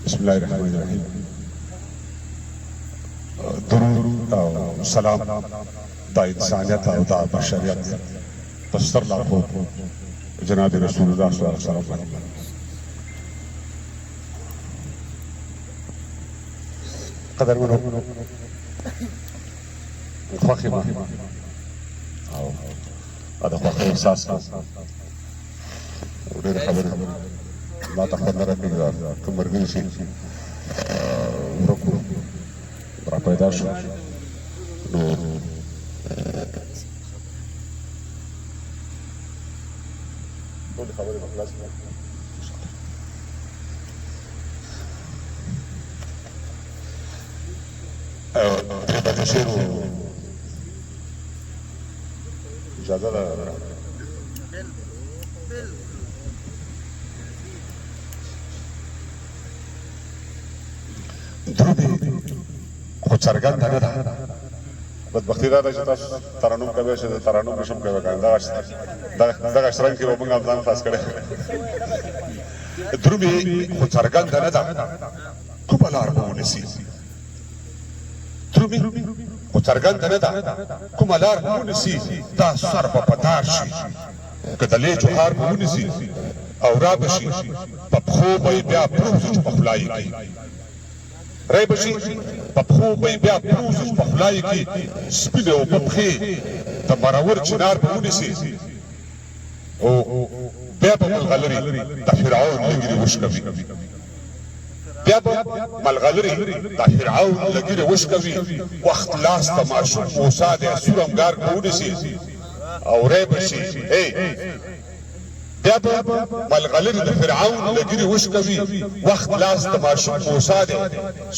بسم الله الرحمن الرحیم. درود او سلام دا انسانیت او دا بشریت پستر لارښود جناب رسول الله صلی الله علیه وسلم باندې قدرمنو خوښې ما او د خوښۍ احساس کوم ډېرې خبرې ما ته خوند نه راکوي کوم ملګري چې ورک وو را پیدا شو نو ټولې خبرې به خلاصې کړم. درې بجې شعر اجازه ده؟ درود خو څرګنده نه ده. بدبختي دا ده چې تاسو ترنم کوئ چې د ترنم نشم کوئ که دغه شرنګ کې به موږ هم ځان خلاص کړی. درود خو څرګنده نه ده، کومه لار به ونیسي. درود خو څرګنده نه ده، کومه لار به ونیسي. دا سر به په دار شي که د لیجو هار به ونیسي او را به شي په پښو به یې بیا پروزو چې په خوله یې کړي. رای بشي په پښو به یې بیا پروزو چې په خوله یې کړي. سپینې اوبه پښې د مرور چنار به ونیسي او بیا به ملغلرې د فرعون لږرې وشکوي. بیا به ملغلرې د فرعون لږرې وشکوي. وخت لاس ته ماشوم موسی دی سور انګار به ونیسي او رای بشي بیا به ملغلرې د فرعون لږرې وشکوي. وخت لاس د ماشوم موسی دی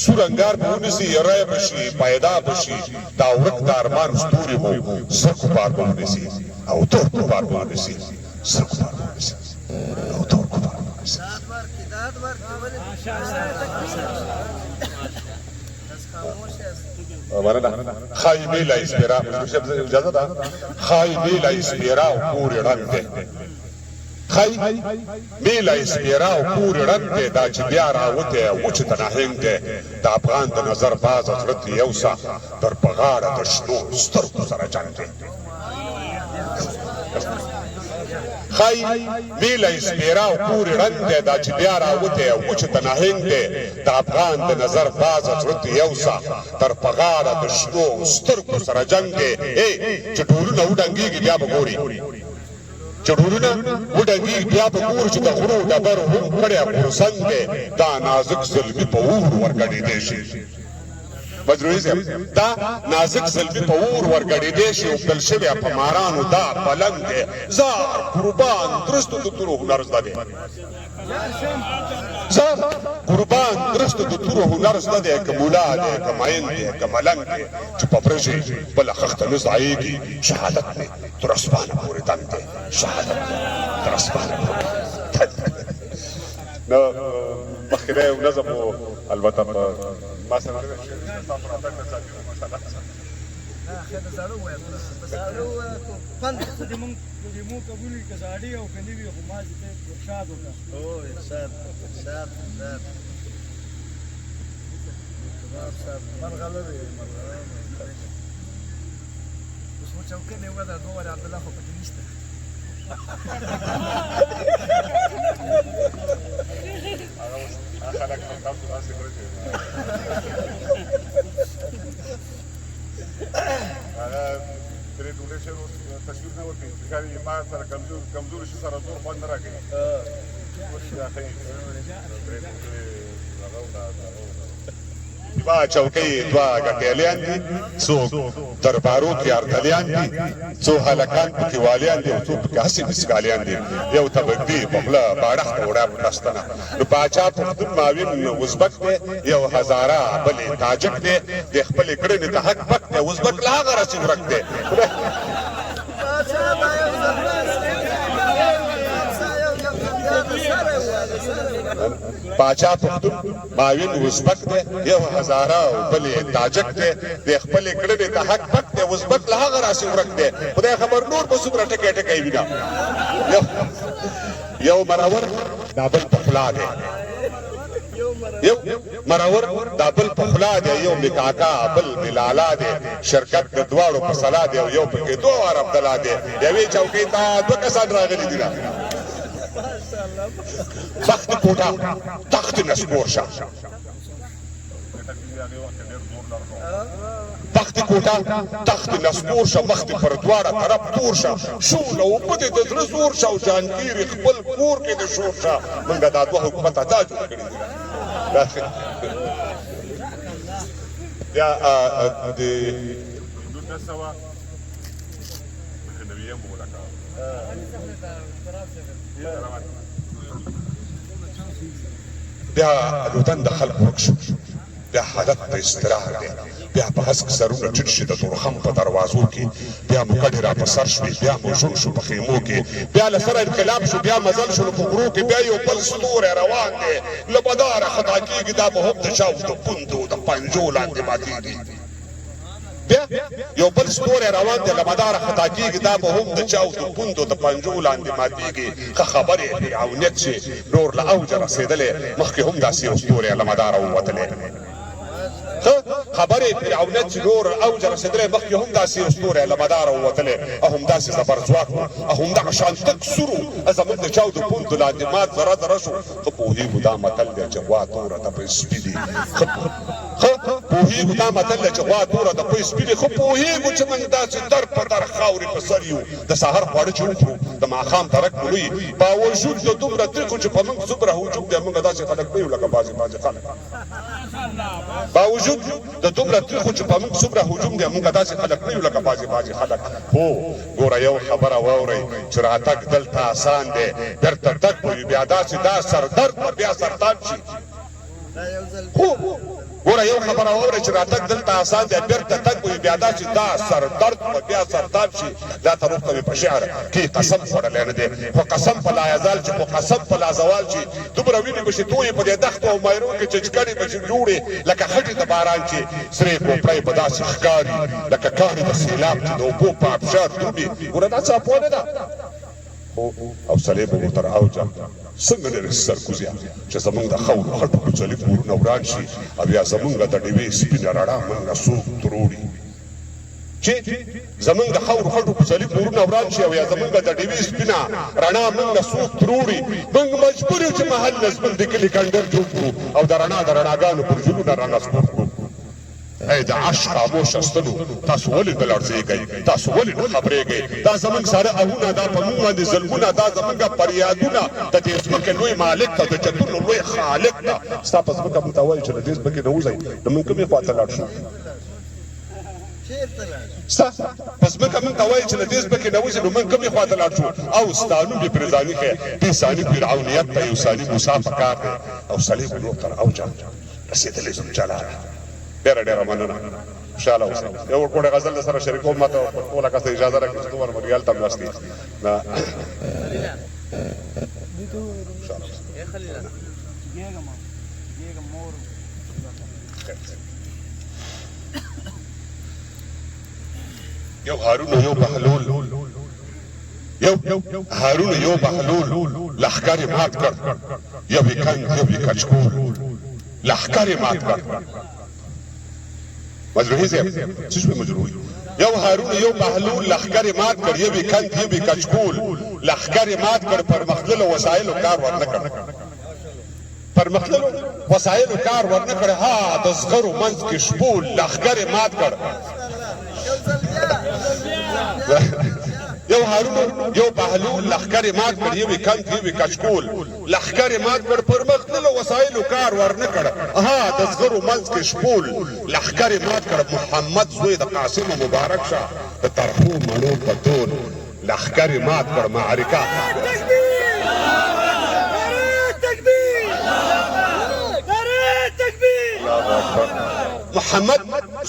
سور انګار به ونیسي. رای به شي پیدا به شي دا ورک د ارمان ستوري به زر کفار به ونیسي او تور کفار به ونیسي. زر کفار به ونیسي او تور کفار به ونیسي. ښایي بیله اسپیرا اجازه ده. ښایي بیله اسپیرا او پورې ړنګ دی. خی میله اسپیرا او پورې ړنګ دی. دا چې بیا راوتی وچې ته ناهنګ دی. د افغان د نظر باز زړه ترې یو سه در په غاړه د شنو سترګو سره جنګ دی. خی میله اسپیرا او پورې ړنګ دی. دا چې بیا راوتی وچې ته ناهنګ دی. د افغان د نظر باز زړه ترې یو سه در په غاړه د شنو سترګو سره جنګ دی. چې ټولونه وډنګېږي بیا به ګوري. چې ډولونه وډنګېږي بیا به ګورو چې د غرو ډبرو هم کړی غورځنګ دی. دا نازک زلمي په اور ورګډېدی شي. بدروي صاحب دا نازک زلمي په اور ورګډېدی شي. اوبدل شوی په مارانو دا پلنګ دی. زار قربان درستو د تورو هنر زده دی. زار قربان درستو د تورو هنر زده دی. که مولا دی که مین دی که ملنګ دی چې په ورژې بله خښته نه ځایېږي. شهادت دی تر اسمانه پورې دنګ دی. شهادت دی تر اسمانه پورې دنګ دی. نو مخکینی یو نظم و البته په ما سره تاسو راتګ نه ځاګیرو ماشاءالله. خیر د زړو وایي بس زړو پند دې مونږ قبول کړه زاړي او کني وي خو ما دې ارشاد وکړه. او ارشاد مرغلري اوس مو چوکۍ نه ودا دوه عبد الله خو پکې نشته. خلک هم تاسو داسې کړی هغه ترې ډوډۍ شعر اوس تصویر نه ورکوي. ښکاري ما سره کمزوري شي سره زور خوند نه را کوي. دوه چوکۍ دوه ګټیلیان دي. څوک دربارو کې ارتلیان دي. څو هلکان پکې والیان دي او څو پکې هسې مسکالیان دي. یو تبدي په خوله باړخته وړه پرستنه. نو پاچا پښتون ماوین ازبک دی. یو هزاره بلې تاجک دی. د خپلې کړنې ته حق پک دی. ازبک لا هغه رسې ورک دی. پاچا پښتون ماوین ازبک دی. یو هزاره او بلې تاجک دی. د خپلې کړنې ته حق پک دی. ازبک له هغه راسې ورک دی. خدای خبر نور به څومره ټکی ټکی وینه. یو مرور دا بل په خوله دی. یو مرور دا بل په خلا دی یو می کاکا بل می لالا دی شرکت د دواړو په سلا دی او یو پکې دوه عبدالله دی یوې چوکۍ ته دوه کسان راغلي دي بخت کوټه تخت نسکور شه بخت کوټه تخت نسکور شه مخ دې پر دواړه طرف تور شه شوله اوبه دې د زړه زور شه او جانګیر خپل کور کې دې شور شه موږ دا دوه حکومت ادا جوړ کړي دي بیا د بیا الوتن د خلق ورک شو بیا حالت د استراحت دی بیا په هسک سرونه ټیټ شي د تورخم په دروازو کې بیا مو کډې را په سر شوې بیا مو ژوند شو په خیمو کې بیا له سره انقلاب شو بیا مزل شو په غرو کې بیا یو بل ستوری روان دی له مداره خطا کېږي دا به هم د چاو د پوندو د پنجو لاندې ماتېږي بیا یو بل ستوری روان دی له مداره خطا کېږي دا به هم د چاو د پوندو د پنجو لاندې ماتېږي ښه خبرې فرعونیت چې نور له اوجه رسېدلی مخکې هم داسې یو ستوری له مداره ووتلی خبرې فرعونیت چې نور اوج رسېدلی مخکې هم داسې یو ستوری له مداره ووتلی او همداسې زبرځواک و او همدغه شان تک سور و زموږ د چاو د پوندو لاندې مات ذره ذره شو ښه پوهېږو دا متل دی چې غوا توره د پۍ سپي دي ښه پوهېږو دا متل دی چې غوا توره د پۍ سپي دي ښه پوهېږو چې موږ داسې در په در خاورې په سر یو د سهار خواړه چې وخورو د ماښام ترک مو لوی باوجود د دومره تریخو چې په موږ څومره هجوم دی موږ داسې خلک نه یو لکه بعضې خلک باوجود د دومره تریخو چې په موږ څومره هجوم دی موږ داسې خلک نه یو لکه بعضې خلک هو ګوره یو خبره واورئ چې راتګ دلته آسان دی بېرته تګ به وي بیا داسې دا سردرد به بیا سرطان شي هو ګوره یو خبره واورئ چې راتګ دلته آسان دی بېرته تګ به وي بیا داسې دا سردرد به بیا سرطان شي دا ته روح ته مې په شعر کې قسم خوړلی نه دی خو قسم په لایزال چې خو قسم په لازوال چې دومره وینې به چې تویې په دې دښتو او مایرو کې چچکڼې به چې جوړې لکه خټې د باران چې سرې کوپړی به داسې ښکاري لکه کاڼي د سیلاب چې د اوبو په ابشار درومي ګوره دا څه افوا نه ده او سړی به ورته راوجه څنګه لرې سرکوزیه چې زموږ د خاورو خټو کوڅلي کورونه وران شي او یا زموږ د ډېوې سپینه رڼا موږ نه څوک تروړي چې زموږ د خاورو خټو کوڅلي کورونه وران شي او یا زموږ د ډېوې سپینه رڼا موږ نه څوک تروړي موږ مجبور یو چې محل نسبل د کلي کنډر جوړ کړو او د رڼا د رڼاګانو برجونونه رانسکور کړو ای د عشق خاموشه ستنو تاسو ولې نه لړزېږئ تاسو ولې نه خبرېږئ دا زموږ ساره اهونه دا په موږ باندې ظلمونه دا زموږ فریادونه د دې ځمکې لوی مالک ته د جنتونو لوی خالق ته ستا په ځمکه موږ ته وایي چې د دې ځمکې نه وځئ نو موږ کومې خوا ته لاړ شو ستا په ځمکه موږ ته وایي چې د دې ځمکې نه وځئ نو موږ کومې خوا ته لاړ شو او ستا نوم یې پرې ځاني ښیي دې ثاني فرعونیت ته یو ثاني موسی په کار دی او سړی به نور تر اوجه رسېدلی زموږ جلاله ډېره ډېره مننه خوشحاله اوسئ یو ورکوړی غزل سره شریکوم ما ته ټوله کس ته اجازه راکړي چې دومره مریال ته مرستې یو هارون یو بهلول هارون یو بهلول لښکر یې مات کړ یو یې کنګ یو یې کچکول لښکر یې مات کړ مجروحي صاحب څه شوې مجروحي یو هارون یو بهلول لښکر یې مات کړ یو یې کند یو یې کچکول لښکر یې مات کړ پرمختللو وسایلو کار ورنه کړ پرمختللو وسایلو کار ورنه کړ ها د زغرو منځ کې شپول لښکر یې مات کړ یو هارون یو بهلول لښکر یې مات کړ یو یې کند یو یې کچکول لښکر یې مات کړ پرمختللو وسایلو کار ورنه کړ ها د زغرو منځ کې شپول لښکر یې مات کړ محمد زوی د قاسم مبارک شاه د ترخو مڼو په تول لښکر یې مات کړ معرکه محمد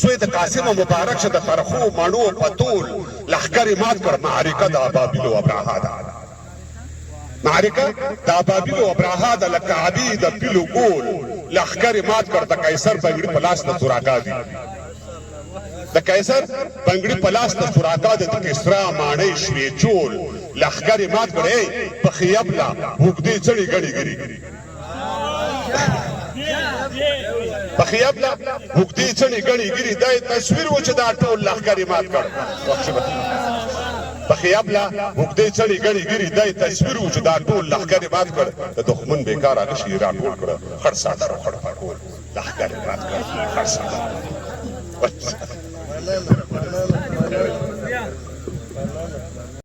زوی د قاسم مبارک شه د ترخو مڼو په تول لښکر یې مات کړ معرکه د ابابیل او ابرهه ده معرکه د ابابیل او ابرهه ده له کعبې د پیلو ګول لښکر یې مات کړ د قیصر بنګړي په لاس د سوراګا دي د قیصر بنګړي په لاس د سوراګا د کسرا ماڼۍ شوې چول لښکر یې مات کړ په خیبله اوږدې څړې ګڼې ګري په خیابله اوږدې څڼې ګڼې ګیرې دا یې تصویر و چې دا ټول لښکر یې مات کړ په خیابله اوږدې څڼې ګڼې ګیرې دا یې تصویر و چې دا ټول لښکر یې مات کړ د دښمن بېکاره غشي یې راټول کړه خړ څادر و خړ پټول لښکر یې مات کړ خړ څادر